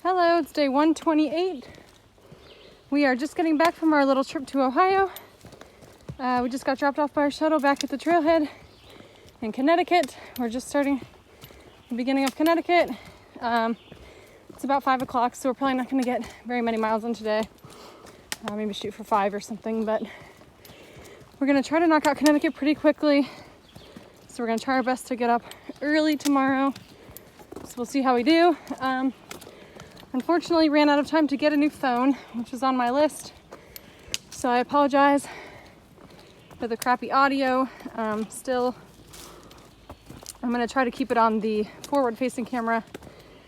Hello, it's day 128. We are just getting back from our little trip to Ohio. We just got dropped off by our shuttle back at the trailhead in Connecticut. We're just starting the beginning of Connecticut. It's about 5 o'clock, so we're probably not going to get very many miles in today. Maybe shoot for 5 or something, but we're going to try to knock out Connecticut pretty quickly. So we're going to try our best to get up early tomorrow. So we'll see how we do. Unfortunately, ran out of time to get a new phone, which was on my list. So I apologize for the crappy audio. Still, I'm going to try to keep it on the forward-facing camera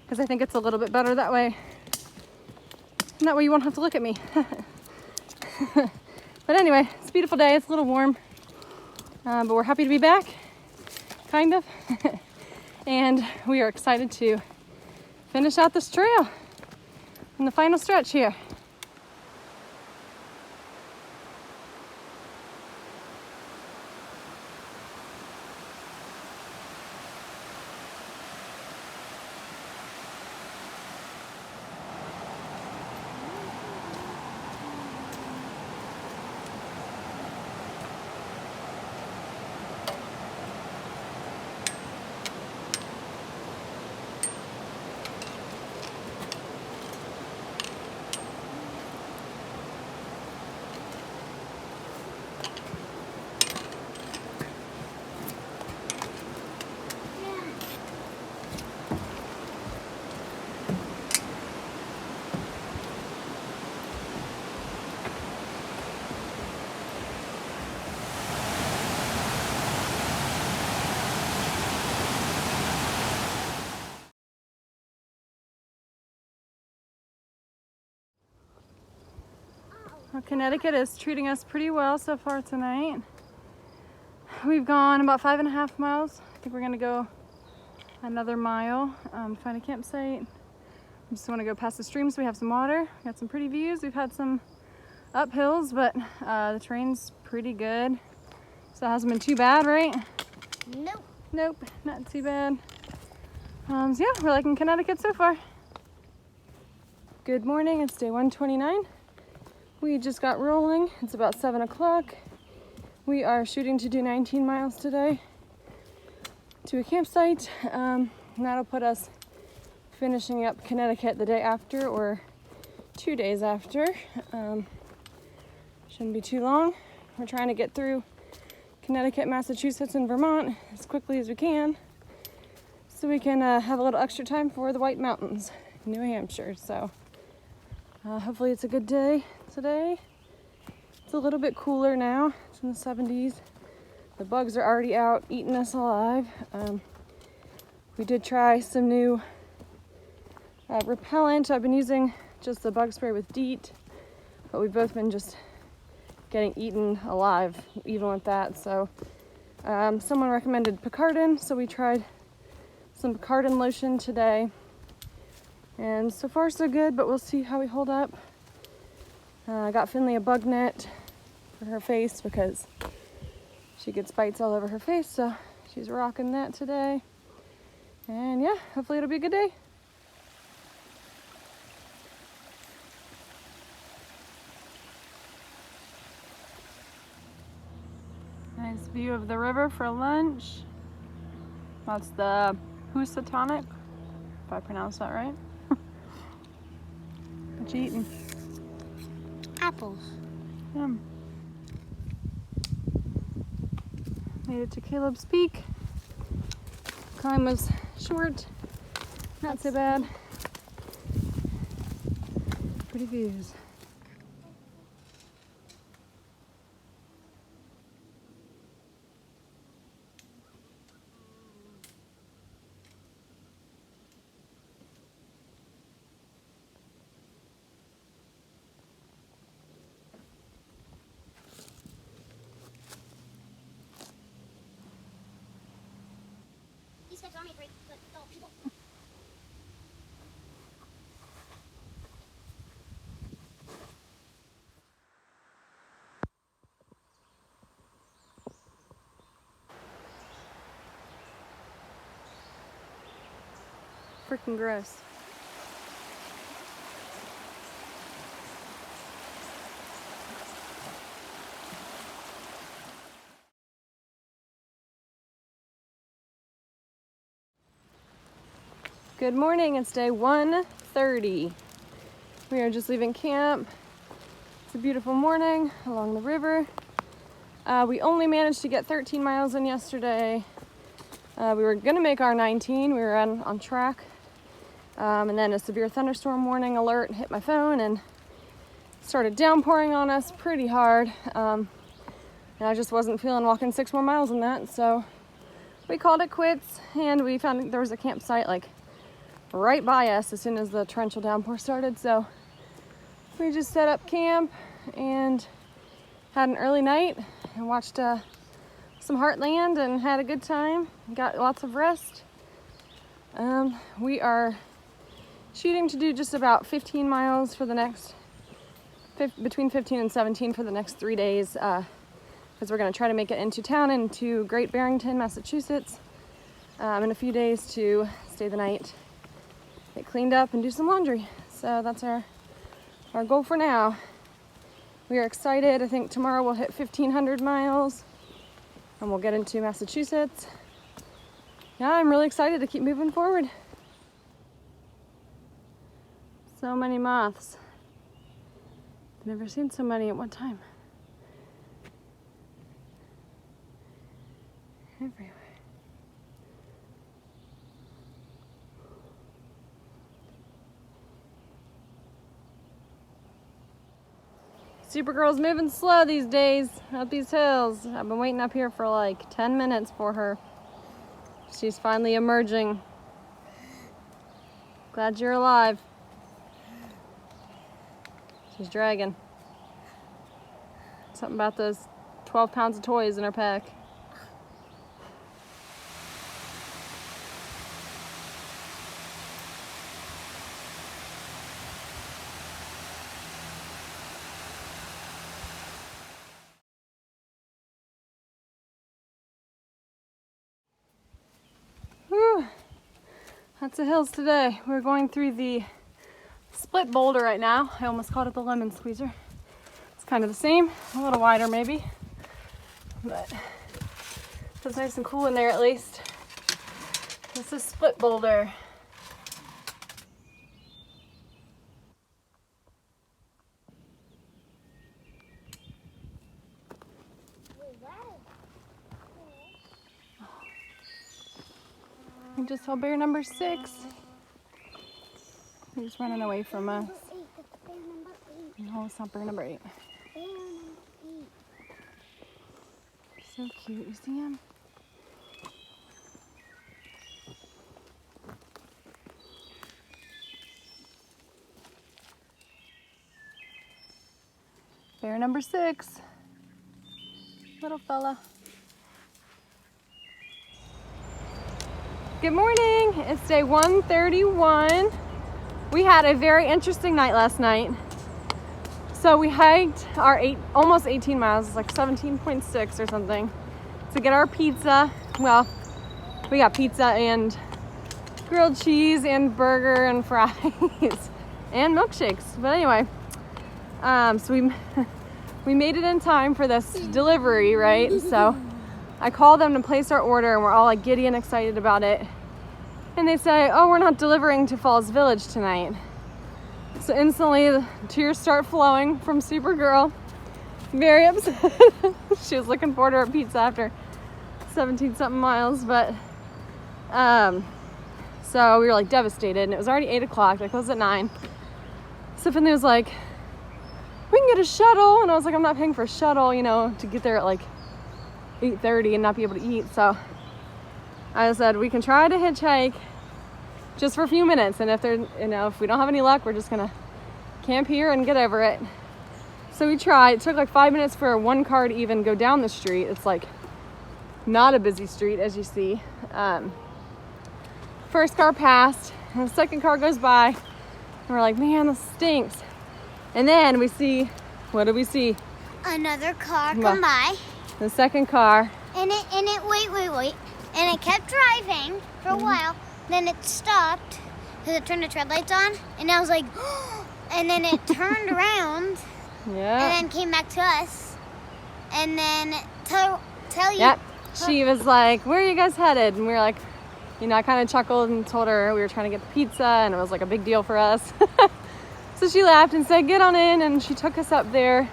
because I think it's a little bit better that way. And that way you won't have to look at me. But anyway, it's a beautiful day. It's a little warm, but we're happy to be back, kind of. And we are excited to finish out this trail in the final stretch here. Well, Connecticut is treating us pretty well so far tonight. We've gone about 5.5 miles. I think we're gonna go another mile, find a campsite. We just wanna go past the stream so we have some water. Got some pretty views. We've had some uphills, but the terrain's pretty good. So it hasn't been too bad, right? Nope, not too bad. So yeah, we're liking Connecticut so far. Good morning, it's day 129. We just got rolling. It's about 7 o'clock. We are shooting to do 19 miles today to a campsite. That'll put us finishing up Connecticut the day after or 2 days after. Shouldn't be too long. We're trying to get through Connecticut, Massachusetts, and Vermont as quickly as we can so we can have a little extra time for the White Mountains, New Hampshire. So hopefully it's a good day today. It's a little bit cooler now. It's in the 70s. The bugs are already out eating us alive. We did try some new repellent. I've been using just the bug spray with DEET, but we've both been just getting eaten alive even with that. So someone recommended Picardin, so we tried some Picardin lotion today. And so far so good, but we'll see how we hold up. I got Finley a bug net for her face because she gets bites all over her face, so she's rocking that today. And yeah, hopefully it'll be a good day. Nice view of the river for lunch. That's the Housatonic, if I pronounced that right. What you eating? Apples. Yum. Made it to Caleb's Peak. Climb was short, not so bad. Pretty views. Freaking gross. Good morning, it's day 130. We are just leaving camp. It's a beautiful morning along the river. We only managed to get 13 miles in yesterday. We were gonna make our 19, we were on track. And then a severe thunderstorm warning alert hit my phone and started downpouring on us pretty hard. And I just wasn't feeling walking 6 more miles in that, so we called it quits, and we found there was a campsite like right by us as soon as the torrential downpour started. So we just set up camp and had an early night and watched some Heartland and had a good time. Got lots of rest. We are shooting to do just about 15 miles for the next, between 15 and 17 for the next 3 days, because we're going to try to make it into town, into Great Barrington, Massachusetts, in a few days to stay the night, get cleaned up, and do some laundry. So that's our goal for now. We are excited. I think tomorrow we'll hit 1,500 miles and we'll get into Massachusetts. Yeah, I'm really excited to keep moving forward. So many moths. I've never seen so many at one time. Everywhere. Supergirl's moving slow these days up these hills. I've been waiting up here for like 10 minutes for her. She's finally emerging. Glad you're alive. She's dragging. Something about those 12 pounds of toys in her pack. Whew. Lots of hills today. We're going through the split boulder right now. I almost called it the lemon squeezer. It's kind of the same, a little wider maybe, but it's nice and cool in there at least. This is split boulder. We just saw bear number 6. He's running away from us. No, it's not bear number 8. So cute. You see him? Bear number 6. Little fella. Good morning. It's day 131. We had a very interesting night last night. So we hiked our almost 18 miles, it's like 17.6 or something, to get our pizza. Well, we got pizza and grilled cheese and burger and fries and milkshakes. But anyway, so we made it in time for this delivery, right? So I called them to place our order and we're all like giddy and excited about it. And they say, oh, we're not delivering to Falls Village tonight. So instantly the tears start flowing from Supergirl. Very upset. She was looking forward to her pizza after 17 something miles, but so we were like devastated, and it was already 8 o'clock. I closed at 9. So Finley was like, we can get a shuttle, and I was like, I'm not paying for a shuttle, you know, to get there at like 8:30 and not be able to eat. So I said, we can try to hitchhike just for a few minutes, and if we don't have any luck, we're just gonna camp here and get over it. So we tried. It took like 5 minutes for one car to even go down the street. It's like not a busy street, as you see. First car passed, and the second car goes by, and we're like, man, this stinks. And then we see, what do we see? Another car come by. The second car. And it wait. And it kept driving for a while. Then it stopped because it turned its red lights on. And I was like, and then it turned around. Yeah. And then came back to us. And then tell you. Yep. She was like, where are you guys headed? And we were like, you know, I kind of chuckled and told her we were trying to get the pizza and it was like a big deal for us. So she laughed and said, get on in, and she took us up there.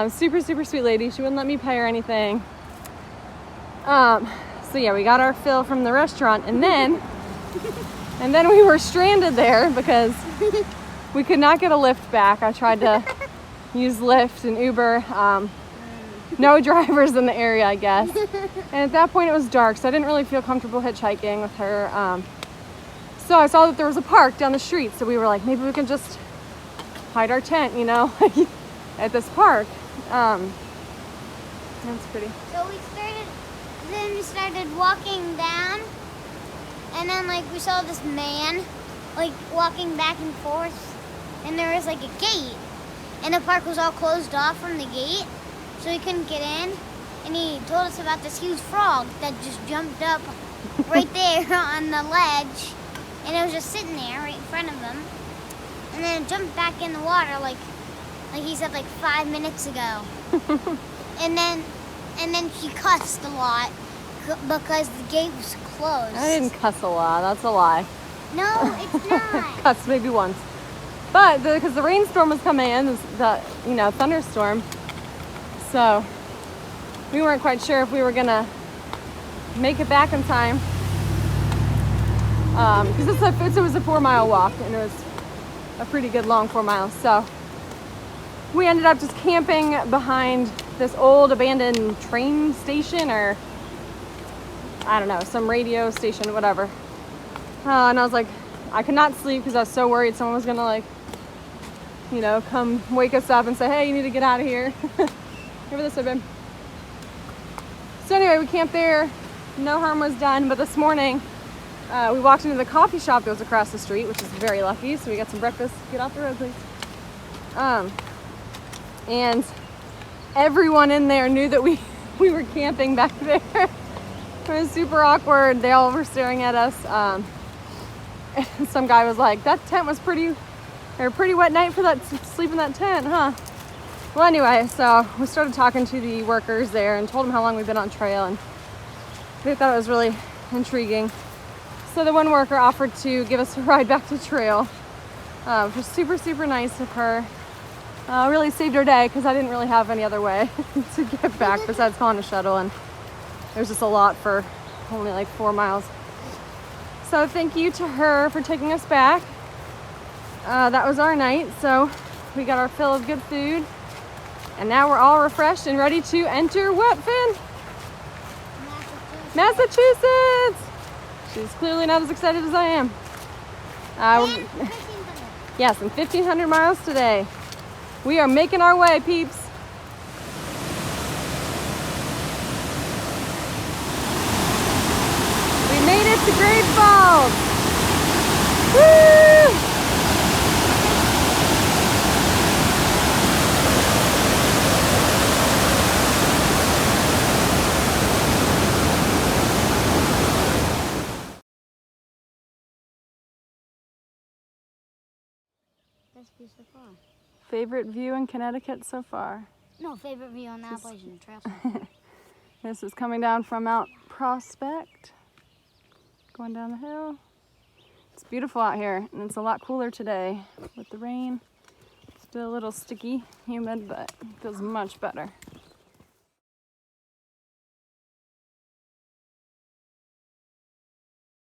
Super, super sweet lady. She wouldn't let me pay her anything. So yeah, we got our fill from the restaurant, and then we were stranded there because we could not get a lift back. I tried to use Lyft and Uber. No drivers in the area, I guess. And at that point it was dark, so I didn't really feel comfortable hitchhiking with her. So I saw that there was a park down the street, so we were like, maybe we can just hide our tent, you know, at this park. That's pretty. So we started walking down, and then like we saw this man like walking back and forth, and there was like a gate, and the park was all closed off from the gate, so we couldn't get in. And he told us about this huge frog that just jumped up right there on the ledge, and it was just sitting there right in front of him, and then it jumped back in the water like he said like 5 minutes ago. and then she cussed a lot because the gate was closed. I didn't cuss a lot. That's a lie. No, it's not. Cussed maybe once. But because the rainstorm was coming in, the thunderstorm, so we weren't quite sure if we were gonna make it back in time. Because it was a 4-mile walk, and it was a pretty good long 4 miles. So we ended up just camping behind this old abandoned train station, or I don't know, some radio station, whatever. And I was like, I could not sleep because I was so worried someone was gonna like, you know, come wake us up and say, hey, you need to get out of here. Over this way, babe. So anyway, we camped there. No harm was done, but this morning we walked into the coffee shop that was across the street, which is very lucky. So we got some breakfast. Get off the road, please. And everyone in there knew that we were camping back there. It was super awkward. They all were staring at us. And some guy was like, that tent was pretty wet night for that sleep in that tent, huh? Well, anyway, so we started talking to the workers there and told them how long we've been on trail, and they thought it was really intriguing. So the one worker offered to give us a ride back to trail, which was super, super nice of her. Really saved our day because I didn't really have any other way to get back besides calling a shuttle, and it was just a lot for only like 4 miles. So thank you to her for taking us back. That was our night, so we got our fill of good food, and now we're all refreshed and ready to enter what, Finn? Massachusetts! She's clearly not as excited as I am. Yes, and 1,500 miles today. We are making our way, peeps. We made it to Great Falls. Woo! Best view so far. Favorite view in Connecticut so far? No, favorite view on the Appalachian Trail. This is coming down from Mount Prospect, going down the hill. It's beautiful out here, and it's a lot cooler today with the rain. It's still a little sticky, humid, but it feels much better.